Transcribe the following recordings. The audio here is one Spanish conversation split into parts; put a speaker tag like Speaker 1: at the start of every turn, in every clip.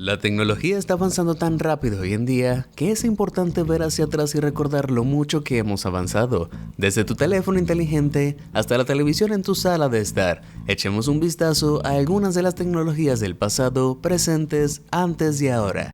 Speaker 1: La tecnología está avanzando tan rápido hoy en día que es importante ver hacia atrás y recordar lo mucho que hemos avanzado. Desde tu teléfono inteligente hasta la televisión en tu sala de estar, echemos un vistazo a algunas de las tecnologías del pasado, presentes, antes y ahora.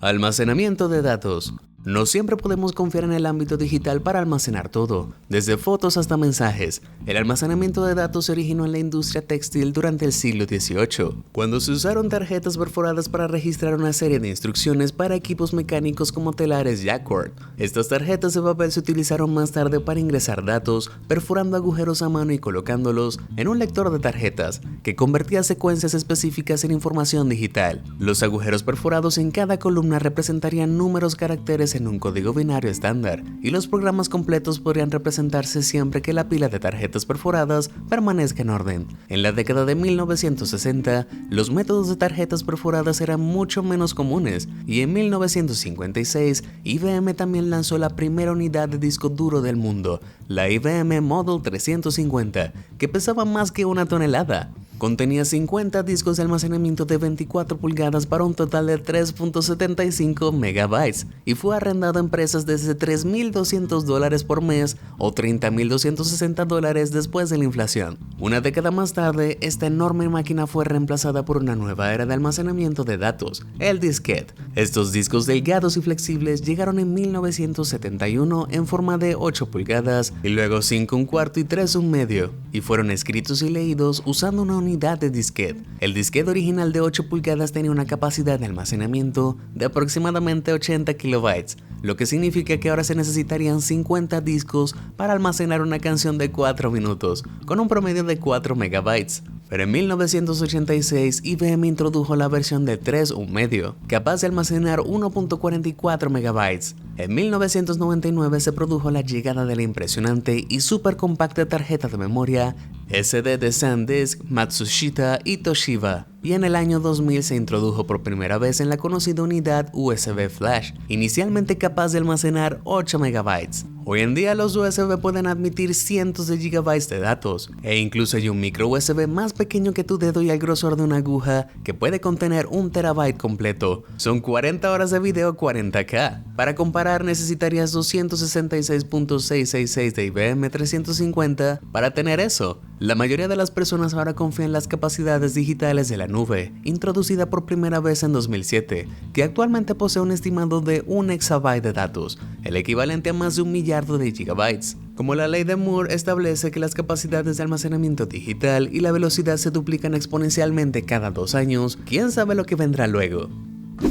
Speaker 1: Almacenamiento de datos. No siempre podemos confiar en el ámbito digital para almacenar todo, desde fotos hasta mensajes. El almacenamiento de datos se originó en la industria textil durante el siglo XVIII, cuando se usaron tarjetas perforadas para registrar una serie de instrucciones para equipos mecánicos como telares Jacquard. Estas tarjetas de papel se utilizaron más tarde para ingresar datos, perforando agujeros a mano y colocándolos en un lector de tarjetas, que convertía secuencias específicas en información digital. Los agujeros perforados en cada columna representarían números, caracteres en un código binario estándar, y los programas completos podrían representarse siempre que la pila de tarjetas perforadas permanezca en orden. En la década de 1960, los métodos de tarjetas perforadas eran mucho menos comunes, y en 1956, IBM también lanzó la primera unidad de disco duro del mundo, la IBM Model 350, que pesaba más que una tonelada. Contenía 50 discos de almacenamiento de 24 pulgadas para un total de 3.75 megabytes y fue arrendado a empresas desde $3.200 por mes o $30.260 después de la inflación. Una década más tarde, esta enorme máquina fue reemplazada por una nueva era de almacenamiento de datos, el disquete. Estos discos delgados y flexibles llegaron en 1971 en forma de 8 pulgadas y luego 5 1/4 y 3 1/2 y fueron escritos y leídos usando una unidad de disquete. El disquete original de 8 pulgadas tenía una capacidad de almacenamiento de aproximadamente 80 kilobytes, lo que significa que ahora se necesitarían 50 discos para almacenar una canción de 4 minutos, con un promedio de 4 megabytes. Pero en 1986 IBM introdujo la versión de 3 1/2, capaz de almacenar 1.44 megabytes. En 1999 se produjo la llegada de la impresionante y super compacta tarjeta de memoria SD de SanDisk, Matsushita y Toshiba, y en el año 2000 se introdujo por primera vez en la conocida unidad USB Flash, inicialmente capaz de almacenar 8 megabytes. Hoy en día los USB pueden admitir cientos de gigabytes de datos, e incluso hay un micro USB más pequeño que tu dedo y el grosor de una aguja que puede contener 1 terabyte completo. Son 40 horas de video 40K. Para comparar, necesitarías 266.666 de IBM 350 para tener eso. La mayoría de las personas ahora confían en las capacidades digitales de la nube, introducida por primera vez en 2007, que actualmente posee un estimado de 1 exabyte de datos, el equivalente a más de 1 millardo de gigabytes. Como la ley de Moore establece que las capacidades de almacenamiento digital y la velocidad se duplican exponencialmente cada 2 años, ¿quién sabe lo que vendrá luego?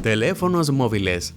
Speaker 1: Teléfonos móviles.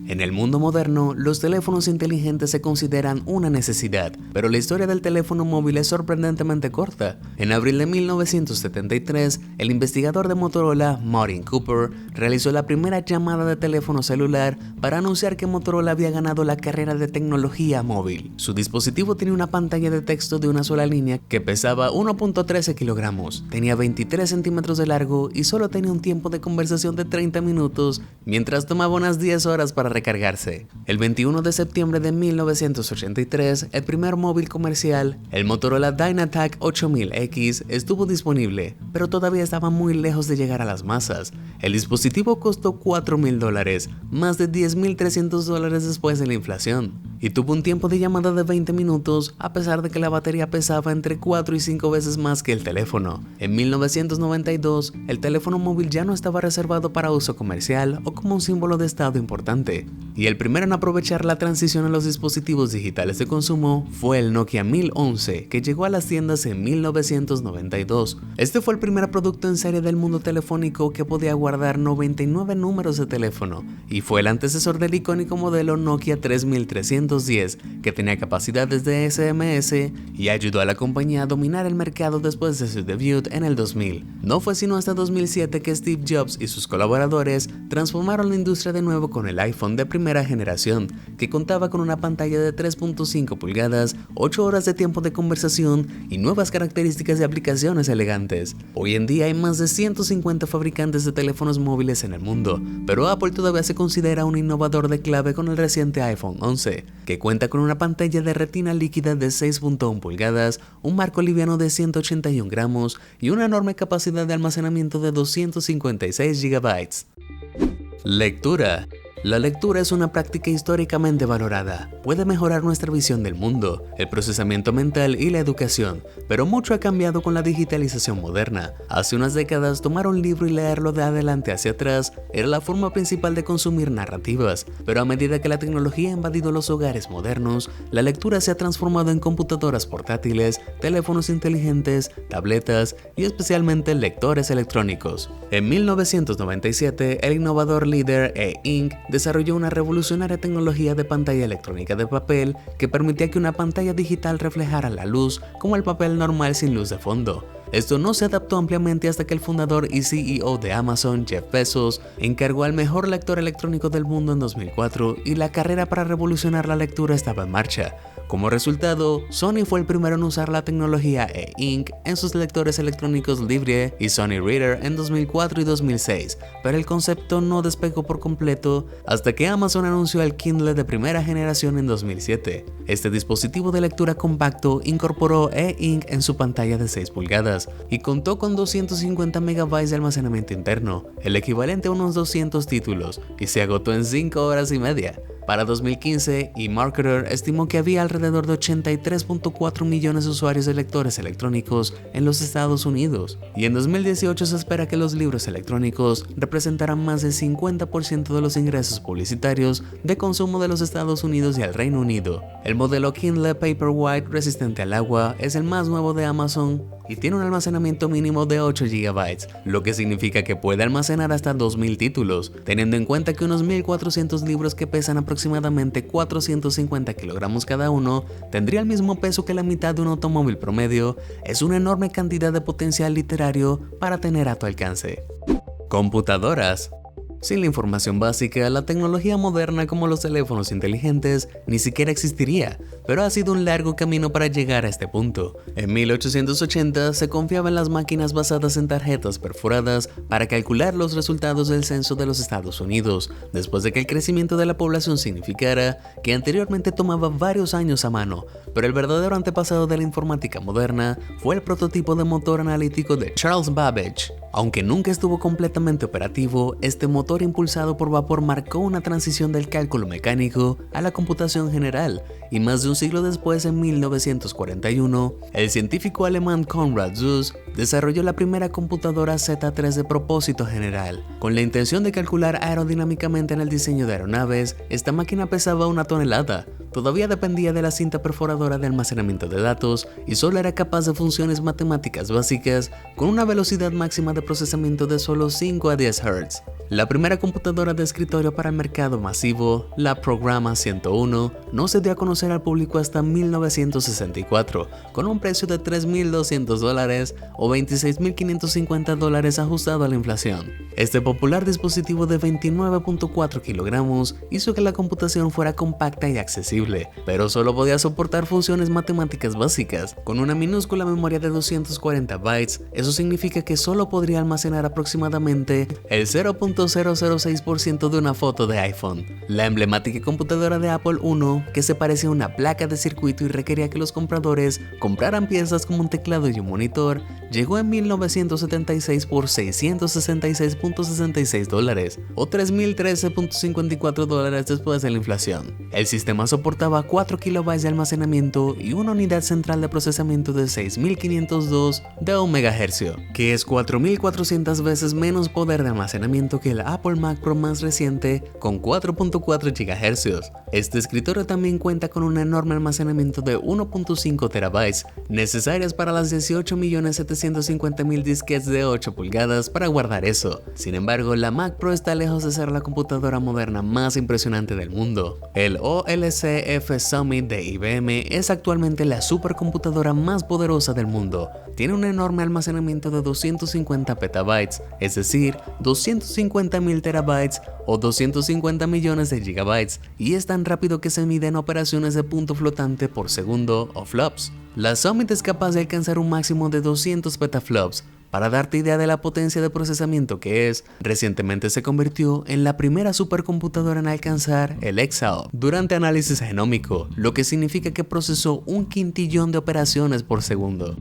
Speaker 1: En el mundo moderno, los teléfonos inteligentes se consideran una necesidad, pero la historia del teléfono móvil es sorprendentemente corta. En abril de 1973, el investigador de Motorola, Martin Cooper, realizó la primera llamada de teléfono celular para anunciar que Motorola había ganado la carrera de tecnología móvil. Su dispositivo tenía una pantalla de texto de una sola línea que pesaba 1.13 kilogramos, tenía 23 centímetros de largo y solo tenía un tiempo de conversación de 30 minutos, mientras tomaba unas 10 horas para recargarse. El 21 de septiembre de 1983, el primer móvil comercial, el Motorola Dynatac 8000X, estuvo disponible, pero todavía estaba muy lejos de llegar a las masas. El dispositivo costó $4.000, más de $10.300 después de la inflación, y tuvo un tiempo de llamada de 20 minutos, a pesar de que la batería pesaba entre 4 y 5 veces más que el teléfono. En 1992, el teléfono móvil ya no estaba reservado para uso comercial o como un símbolo de estado importante, y el primero en aprovechar la transición a los dispositivos digitales de consumo fue el Nokia 1011, que llegó a las tiendas en 1992. Este fue el primer producto en serie del mundo telefónico que podía guardar 99 números de teléfono, y fue el antecesor del icónico modelo Nokia 3310, que tenía capacidades de SMS y ayudó a la compañía a dominar el mercado después de su debut en el 2000. No fue sino hasta 2007 que Steve Jobs y sus colaboradores transformaron la industria de nuevo con el iPhone de primera generación, que contaba con una pantalla de 3.5 pulgadas, 8 horas de tiempo de conversación y nuevas características de aplicaciones elegantes. Hoy en día hay más de 150 fabricantes de teléfonos móviles en el mundo, pero Apple todavía se considera un innovador de clave con el reciente iPhone 11, que cuenta con una pantalla de retina líquida de 6.1 pulgadas, un marco liviano de 181 gramos y una enorme capacidad de almacenamiento de 256 GB. Lectura. La lectura es una práctica históricamente valorada. Puede mejorar nuestra visión del mundo, el procesamiento mental y la educación, pero mucho ha cambiado con la digitalización moderna. Hace unas décadas, tomar un libro y leerlo de adelante hacia atrás era la forma principal de consumir narrativas, pero a medida que la tecnología ha invadido los hogares modernos, la lectura se ha transformado en computadoras portátiles, teléfonos inteligentes, tabletas y especialmente lectores electrónicos. En 1997, el innovador líder E-Ink desarrolló una revolucionaria tecnología de pantalla electrónica de papel que permitía que una pantalla digital reflejara la luz como el papel normal sin luz de fondo. Esto no se adaptó ampliamente hasta que el fundador y CEO de Amazon, Jeff Bezos, encargó al mejor lector electrónico del mundo en 2004 y la carrera para revolucionar la lectura estaba en marcha. Como resultado, Sony fue el primero en usar la tecnología E-Ink en sus lectores electrónicos Livre y Sony Reader en 2004 y 2006, pero el concepto no despegó por completo hasta que Amazon anunció el Kindle de primera generación en 2007. Este dispositivo de lectura compacto incorporó E-Ink en su pantalla de 6 pulgadas y contó con 250 MB de almacenamiento interno, el equivalente a unos 200 títulos, y se agotó en 5 horas y media. Para 2015, eMarketer estimó que había alrededor de 83.4 millones de usuarios de lectores electrónicos en los Estados Unidos, y en 2018 se espera que los libros electrónicos representarán más del 50% de los ingresos publicitarios de consumo de los Estados Unidos y el Reino Unido. El modelo Kindle Paperwhite resistente al agua es el más nuevo de Amazon y tiene un almacenamiento mínimo de 8 GB, lo que significa que puede almacenar hasta 2000 títulos, teniendo en cuenta que unos 1400 libros que pesan aproximadamente 450 kilogramos cada uno tendría el mismo peso que la mitad de un automóvil promedio. Es una enorme cantidad de potencial literario para tener a tu alcance. Computadoras. Sin la información básica, la tecnología moderna como los teléfonos inteligentes ni siquiera existiría, pero ha sido un largo camino para llegar a este punto. En 1880 se confiaba en las máquinas basadas en tarjetas perforadas para calcular los resultados del censo de los Estados Unidos, después de que el crecimiento de la población significara que anteriormente tomaba varios años a mano, pero el verdadero antepasado de la informática moderna fue el prototipo de motor analítico de Charles Babbage. Aunque nunca estuvo completamente operativo, este motor impulsado por vapor marcó una transición del cálculo mecánico a la computación general, y más de un siglo después, en 1941, el científico alemán Konrad Zuse desarrolló la primera computadora Z3 de propósito general. Con la intención de calcular aerodinámicamente en el diseño de aeronaves, esta máquina pesaba 1 tonelada. Todavía dependía de la cinta perforadora de almacenamiento de datos y solo era capaz de funciones matemáticas básicas con una velocidad máxima de procesamiento de solo 5 a 10 Hz. La primera computadora de escritorio para el mercado masivo, la Programa 101, no se dio a conocer al público hasta 1964, con un precio de $3.200 o $26.550 ajustado a la inflación. Este popular dispositivo de 29.4 kilogramos hizo que la computación fuera compacta y accesible, pero solo podía soportar funciones matemáticas básicas. Con una minúscula memoria de 240 bytes, eso significa que solo podría almacenar aproximadamente el 0.006% de una foto de iPhone. La emblemática computadora de Apple I, que se parecía a una placa de circuito y requería que los compradores compraran piezas como un teclado y un monitor, llegó en 1976 por $666.66 o $3.013.54 después de la inflación. El sistema soportaba 4 KB de almacenamiento y una unidad central de procesamiento de 6502 de 1 MHz, que es 4400 veces menos poder de almacenamiento que el Apple Mac Pro más reciente con 4.4 GHz. Este escritorio también cuenta con un enorme almacenamiento de 1.5 TB, necesarias para las 18.750.000 disquetes de 8 pulgadas para guardar eso. Sin embargo, la Mac Pro está lejos de ser la computadora moderna más impresionante del mundo. El OLC DF Summit de IBM es actualmente la supercomputadora más poderosa del mundo. Tiene un enorme almacenamiento de 250 petabytes, es decir, 250.000 terabytes o 250 millones de gigabytes, y es tan rápido que se mide en operaciones de punto flotante por segundo o flops. La Summit es capaz de alcanzar un máximo de 200 petaflops. Para darte idea de la potencia de procesamiento que es, recientemente se convirtió en la primera supercomputadora en alcanzar el exahash durante análisis genómico, lo que significa que procesó 1 quintillón de operaciones por segundo.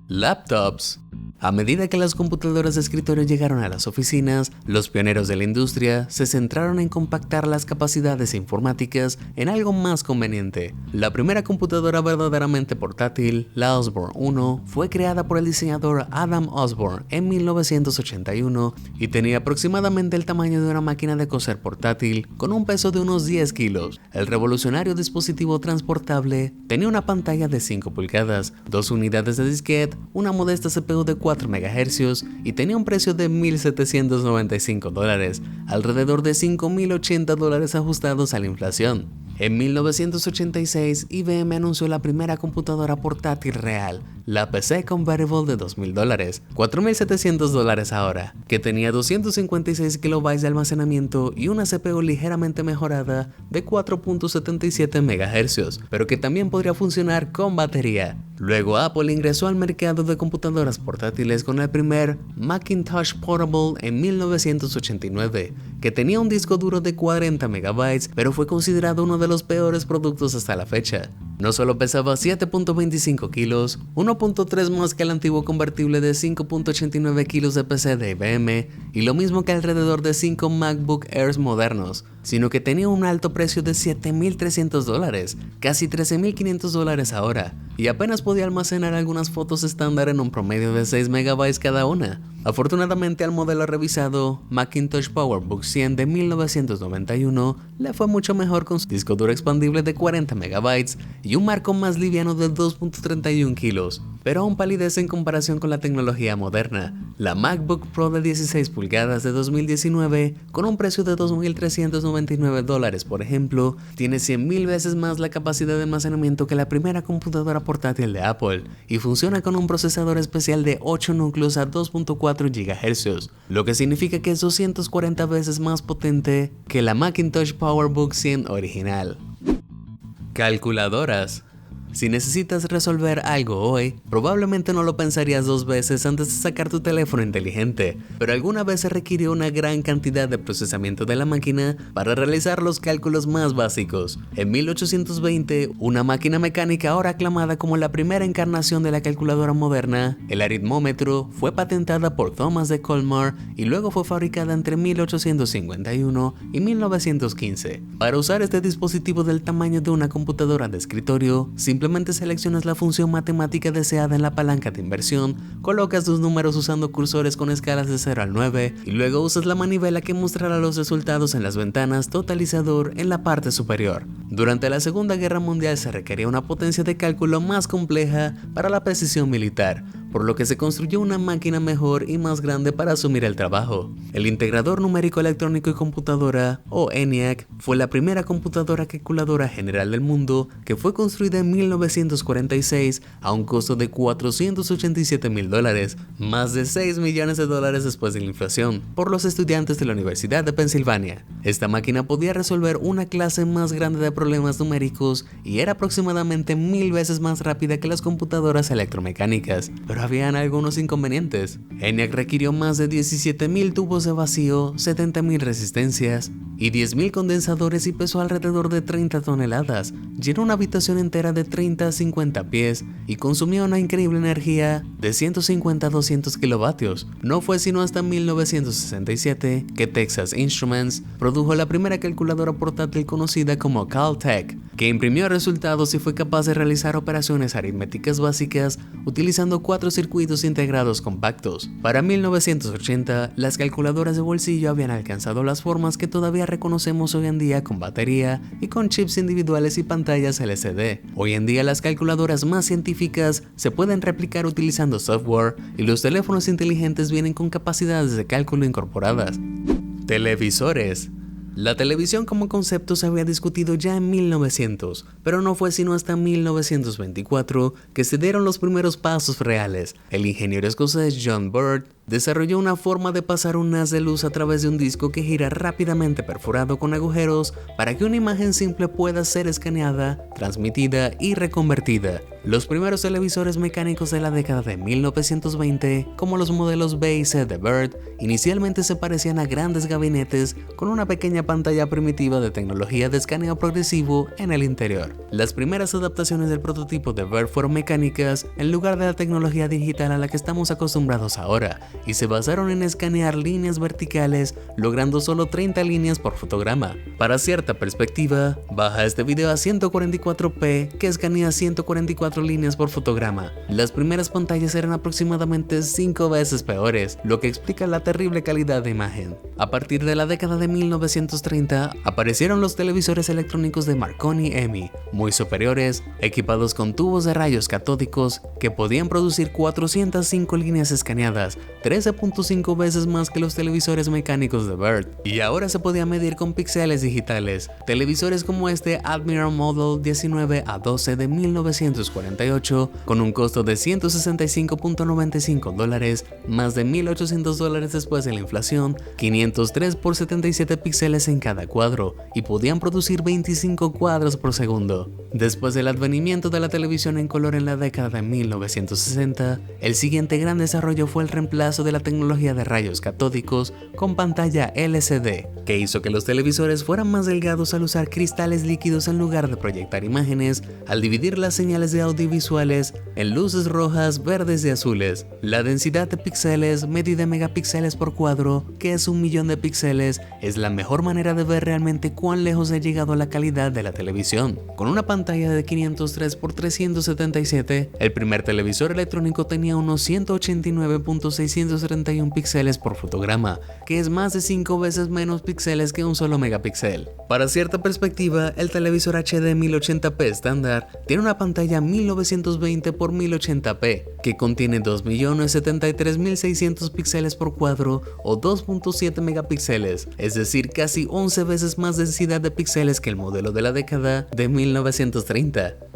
Speaker 1: Laptops. A medida que las computadoras de escritorio llegaron a las oficinas, los pioneros de la industria se centraron en compactar las capacidades informáticas en algo más conveniente. La primera computadora verdaderamente portátil, la Osborne 1, fue creada por el diseñador Adam Osborne en 1981 y tenía aproximadamente el tamaño de una máquina de coser portátil con un peso de unos 10 kilos. El revolucionario dispositivo transportable tenía una pantalla de 5 pulgadas, 2 unidades de disquete, una modesta CPU de 4 MHz y tenía un precio de $1,795, alrededor de $5,080 ajustados a la inflación. En 1986, IBM anunció la primera computadora portátil real, la PC Convertible de $2,000, $4,700 ahora, que tenía 256 KB de almacenamiento y una CPU ligeramente mejorada de 4.77 MHz, pero que también podría funcionar con batería. Luego Apple ingresó al mercado de computadoras portátiles con el primer Macintosh Portable en 1989, que tenía un disco duro de 40 MB, pero fue considerado uno de los peores productos hasta la fecha. No solo pesaba 7.25 kilos, 1.3 más que el antiguo convertible de 5.89 kilos de PC de IBM y lo mismo que alrededor de 5 MacBook Airs modernos, sino que tenía un alto precio de $7,300, casi $13,500 ahora, y apenas podía almacenar algunas fotos estándar en un promedio de 6 MB cada una. Afortunadamente al modelo revisado Macintosh PowerBook 100 de 1991 le fue mucho mejor con su disco duro expandible de 40 MB y un marco más liviano de 2.31 kilos, pero aún palidece en comparación con la tecnología moderna. La MacBook Pro de 16 pulgadas de 2019, con un precio de $2,399 por ejemplo, tiene 100,000 veces más la capacidad de almacenamiento que la primera computadora portátil de Apple y funciona con un procesador especial de 8 núcleos a 2.4 GHz, lo que significa que es 240 veces más potente que la Macintosh PowerBook 100 original. Calculadoras. Si necesitas resolver algo hoy, probablemente no lo pensarías 2 veces antes de sacar tu teléfono inteligente, pero alguna vez se requirió una gran cantidad de procesamiento de la máquina para realizar los cálculos más básicos. En 1820, una máquina mecánica ahora aclamada como la primera encarnación de la calculadora moderna, el aritmómetro, fue patentada por Thomas de Colmar y luego fue fabricada entre 1851 y 1915. Para usar este dispositivo del tamaño de una computadora de escritorio, simplemente seleccionas la función matemática deseada en la palanca de inversión, colocas tus números usando cursores con escalas de 0 al 9 y luego usas la manivela que mostrará los resultados en las ventanas totalizador en la parte superior. Durante la Segunda Guerra Mundial se requería una potencia de cálculo más compleja para la precisión militar, por lo que se construyó una máquina mejor y más grande para asumir el trabajo. El integrador numérico electrónico y computadora, o ENIAC, fue la primera computadora calculadora general del mundo que fue construida en 1946 a un costo de $487,000, más de $6 millones después de la inflación, por los estudiantes de la Universidad de Pensilvania. Esta máquina podía resolver una clase más grande de problemas numéricos y era aproximadamente 1000 veces más rápida que las computadoras electromecánicas, pero habían algunos inconvenientes. ENIAC requirió más de 17,000 tubos de vacío, 70,000 resistencias y 10,000 condensadores y pesó alrededor de 30 toneladas. Llenó una habitación entera de 30 a 50 pies y consumió una increíble energía de 150 a 200 kilovatios. No fue sino hasta 1967 que Texas Instruments produjo la primera calculadora portátil conocida como Caltech, que imprimió resultados y fue capaz de realizar operaciones aritméticas básicas utilizando 4 circuitos integrados compactos. Para 1980, las calculadoras de bolsillo habían alcanzado las formas que todavía reconocemos hoy en día con batería y con chips individuales y pantallas LCD. Hoy en día las calculadoras más científicas se pueden replicar utilizando software y los teléfonos inteligentes vienen con capacidades de cálculo incorporadas. Televisores. La televisión como concepto se había discutido ya en 1900, pero no fue sino hasta 1924 que se dieron los primeros pasos reales. El ingeniero escocés John Bird desarrolló una forma de pasar un haz de luz a través de un disco que gira rápidamente perforado con agujeros para que una imagen simple pueda ser escaneada, transmitida y reconvertida. Los primeros televisores mecánicos de la década de 1920, como los modelos B y C de Bird, inicialmente se parecían a grandes gabinetes con una pequeña pantalla primitiva de tecnología de escaneo progresivo en el interior. Las primeras adaptaciones del prototipo de Bird fueron mecánicas en lugar de la tecnología digital a la que estamos acostumbrados ahora, y se basaron en escanear líneas verticales, logrando solo 30 líneas por fotograma. Para cierta perspectiva, baja este video a 144p que escanea 144 líneas por fotograma. Las primeras pantallas eran aproximadamente 5 veces peores, lo que explica la terrible calidad de imagen. A partir de la década de 1930, aparecieron los televisores electrónicos de Marconi EMI, muy superiores, equipados con tubos de rayos catódicos que podían producir 405 líneas escaneadas, 13.5 veces más que los televisores mecánicos de Bird, y ahora se podía medir con píxeles digitales. Televisores como este Admiral Model 19A12 de 1948, con un costo de $165.95, más de $1.800 después de la inflación, 503 por 77 píxeles en cada cuadro, y podían producir 25 cuadros por segundo. Después del advenimiento de la televisión en color en la década de 1960, el siguiente gran desarrollo fue el reemplazo de la tecnología de rayos catódicos con pantalla LCD, que hizo que los televisores fueran más delgados al usar cristales líquidos en lugar de proyectar imágenes, al dividir las señales de audiovisuales en luces rojas, verdes y azules. La densidad de píxeles, medida en megapíxeles por cuadro, que es 1.000.000 de píxeles, es la mejor manera de ver realmente cuán lejos ha llegado la calidad de la televisión. Con una pantalla de 503 por 377, el primer televisor electrónico tenía unos 189.631 píxeles por fotograma, que es más de 5 veces menos píxeles que un solo megapíxel. Para cierta perspectiva, el televisor HD 1080p estándar tiene una pantalla 1920 por 1080p, que contiene 2.073.600 píxeles por cuadro o 2.7 megapíxeles, es decir, casi 11 veces más densidad de píxeles que el modelo de la década de 1930.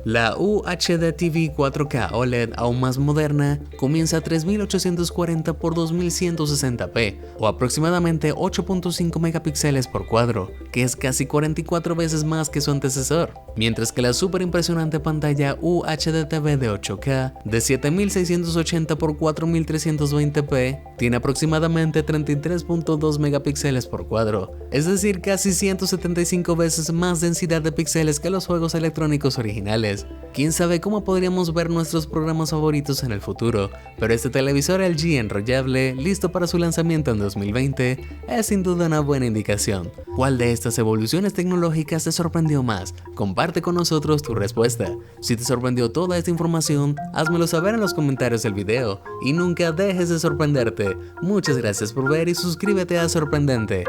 Speaker 1: La UHD TV 4K OLED aún más moderna comienza a 3840 por 2160p o aproximadamente 8.5 megapíxeles por cuadro, que es casi 44 veces más que su antecesor, mientras que la super impresionante pantalla UHD TV de 8K de 7680 por 4320p tiene aproximadamente 33.2 megapíxeles por cuadro, es decir, casi 175 veces más densidad de píxeles que los juegos electrónicos originales. Quién sabe cómo podríamos ver nuestros programas favoritos en el futuro, pero este televisor LG enrollable, listo para su lanzamiento en 2020, es sin duda una buena indicación. ¿Cuál de estas evoluciones tecnológicas te sorprendió más? Comparte con nosotros tu respuesta. Si te sorprendió toda esta información, házmelo saber en los comentarios del video y nunca dejes de sorprenderte. Muchas gracias por ver y suscríbete a Sorprendente.